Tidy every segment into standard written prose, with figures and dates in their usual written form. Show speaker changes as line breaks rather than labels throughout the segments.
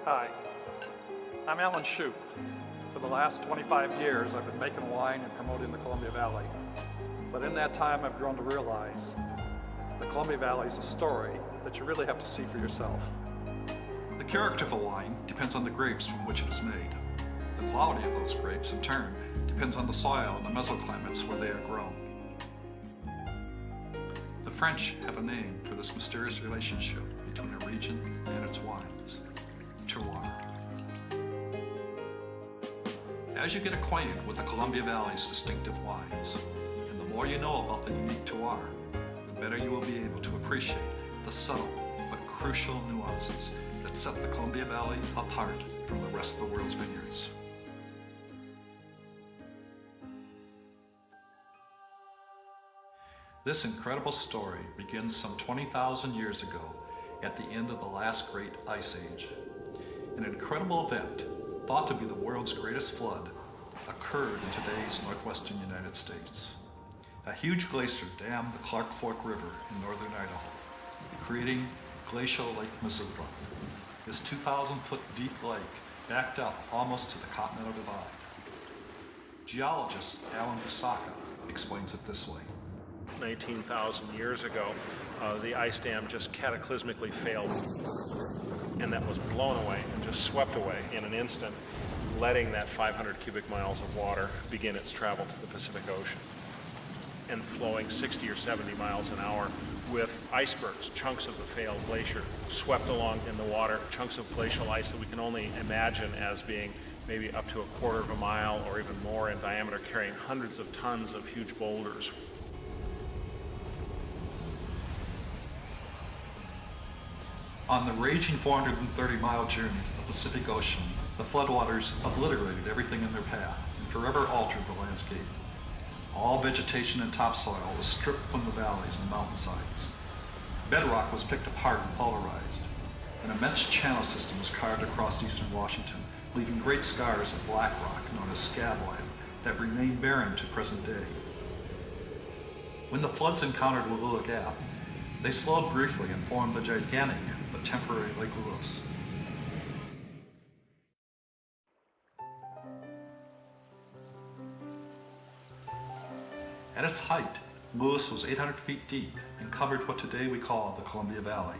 Hi, I'm Alan Shoup. For the last 25 years, I've been making wine and promoting the Columbia Valley. But in that time, I've grown to realize the Columbia Valley is a story that you really have to see for yourself.
The character of a wine depends on the grapes from which it is made. The quality of those grapes, in turn, depends on the soil and the mesoclimates where they are grown. The French have a name for this mysterious relationship between a region and its wines: terroir. As you get acquainted with the Columbia Valley's distinctive wines, and the more you know about the unique terroir, the better you will be able to appreciate the subtle but crucial nuances that set the Columbia Valley apart from the rest of the world's vineyards. This incredible story begins some 20,000 years ago at the end of the last great ice age. An incredible event, thought to be the world's greatest flood, occurred in today's northwestern United States. A huge glacier dammed the Clark Fork River in northern Idaho, creating glacial Lake Missoula. This 2,000-foot deep lake backed up almost to the Continental Divide. Geologist Alan Busaka explains it this way.
19,000 years ago, the ice dam just cataclysmically failed, and that was blown away and just swept away in an instant, letting that 500 cubic miles of water begin its travel to the Pacific Ocean, and flowing 60 or 70 miles an hour with icebergs, chunks of the failed glacier, swept along in the water, chunks of glacial ice that we can only imagine as being maybe up to a quarter of a mile or even more in diameter, carrying hundreds of tons of huge boulders.
On the raging 430-mile journey to the Pacific Ocean, the floodwaters obliterated everything in their path and forever altered the landscape. All vegetation and topsoil was stripped from the valleys and mountainsides. Bedrock was picked apart and pulverized. An immense channel system was carved across eastern Washington, leaving great scars of black rock known as scab life that remain barren to present day. When the floods encountered Wallula Gap, they slowed briefly and formed the gigantic but temporary Lake Lewis. At its height, Lewis was 800 feet deep and covered what today we call the Columbia Valley.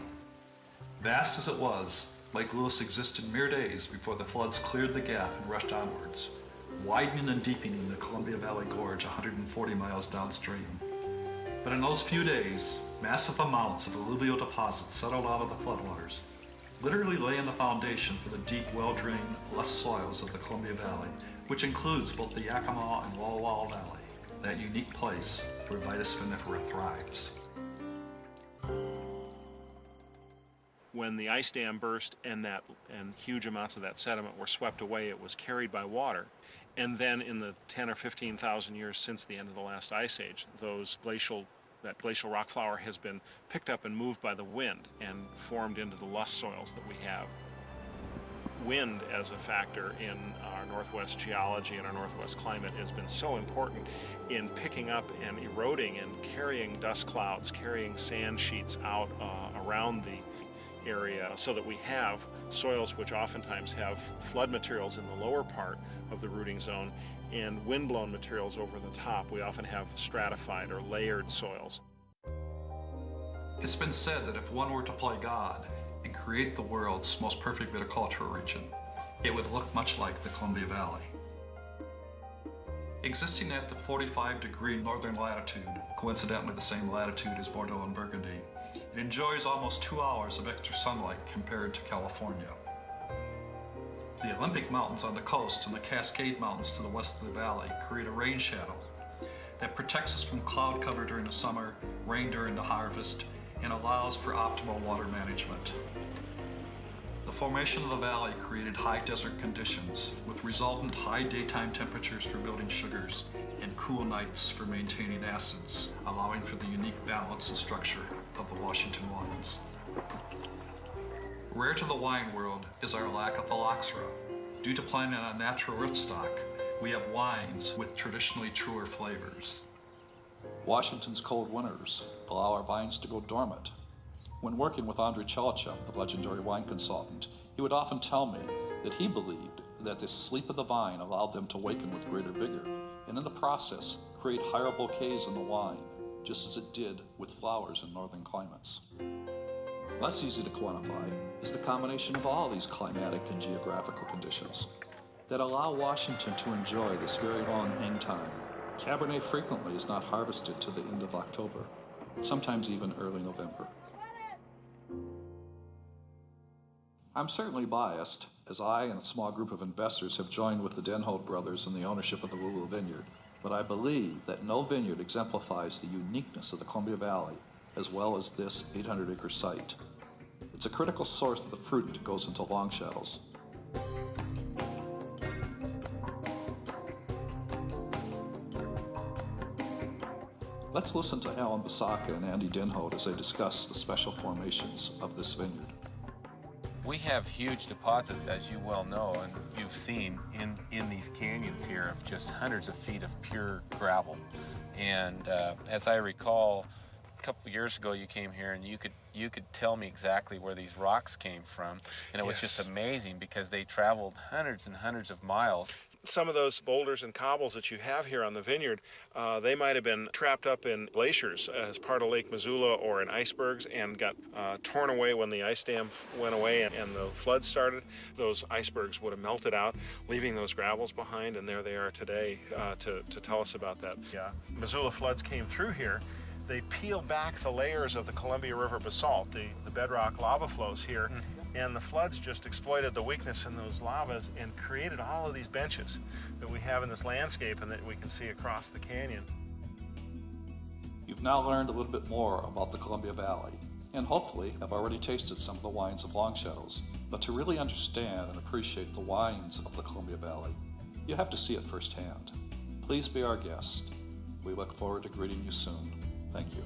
Vast as it was, Lake Lewis existed mere days before the floods cleared the gap and rushed onwards, widening and deepening the Columbia Valley Gorge 140 miles downstream. But in those few days, massive amounts of alluvial deposits settled out of the floodwaters, literally laying the foundation for the deep, well-drained, lush soils of the Columbia Valley, which includes both the Yakima and Walla Walla Valley, that unique place where Vitis vinifera thrives.
When the ice dam burst and huge amounts of that sediment were swept away, it was carried by water. And then in the 10 or 15,000 years since the end of the last ice age, that glacial rock flour has been picked up and moved by the wind and formed into the lush soils that we have. Wind as a factor in our Northwest geology and our Northwest climate has been so important in picking up and eroding and carrying dust clouds, carrying sand sheets out around the area, so that we have soils which oftentimes have flood materials in the lower part of the rooting zone and wind-blown materials over the top. We often have stratified or layered soils.
It's been said that if one were to play God and create the world's most perfect viticultural region, it would look much like the Columbia Valley. Existing at the 45-degree northern latitude, coincidentally the same latitude as Bordeaux and Burgundy, it enjoys almost 2 hours of extra sunlight compared to California. The Olympic Mountains on the coast and the Cascade Mountains to the west of the valley create a rain shadow that protects us from cloud cover during the summer, rain during the harvest, and allows for optimal water management. The formation of the valley created high desert conditions with resultant high daytime temperatures for building sugars and cool nights for maintaining acids, allowing for the unique balance and structure of the Washington wines. Rare to the wine world is our lack of phylloxera. Due to planting on natural rootstock, we have wines with traditionally truer flavors. Washington's cold winters allow our vines to go dormant. When working with Andrei Chelichev, the legendary wine consultant, He would often tell me that he believed that this sleep of the vine allowed them to waken with greater vigor, and in the process create higher bouquets in the wine, just as it did with flowers in northern climates. Less easy to quantify is the combination of all these climatic and geographical conditions that allow Washington to enjoy this very long hang time. Cabernet frequently is not harvested to the end of October, sometimes even early November. I'm certainly biased, as I and a small group of investors have joined with the Denholt brothers in the ownership of the Lula Vineyard, but I believe that no vineyard exemplifies the uniqueness of the Columbia Valley, as well as this 800-acre site. It's a critical source of the fruit that goes into long shadows. Let's listen to Alan Basaka and Andy Denholt as they discuss the special formations of this vineyard.
We have huge deposits, as you well know, and you've seen in these canyons here of just hundreds of feet of pure gravel. And as I recall, a couple of years ago you came here and you could tell me exactly where these rocks came from, and it was just amazing because they traveled hundreds and hundreds of miles.
Some of those boulders and cobbles that you have here on the vineyard, they might have been trapped up in glaciers as part of Lake Missoula or in icebergs and got torn away when the ice dam went away and the floods started. Those icebergs would have melted out, leaving those gravels behind, and there they are today to tell us about that. Missoula floods came through here. They peeled back the layers of the Columbia River basalt, the bedrock lava flows here. And the floods just exploited the weakness in those lavas and created all of these benches that we have in this landscape and that we can see across the canyon.
You've now learned a little bit more about the Columbia Valley, and hopefully have already tasted some of the wines of Long Shadows. But to really understand and appreciate the wines of the Columbia Valley, you have to see it firsthand. Please be our guest. We look forward to greeting you soon. Thank you.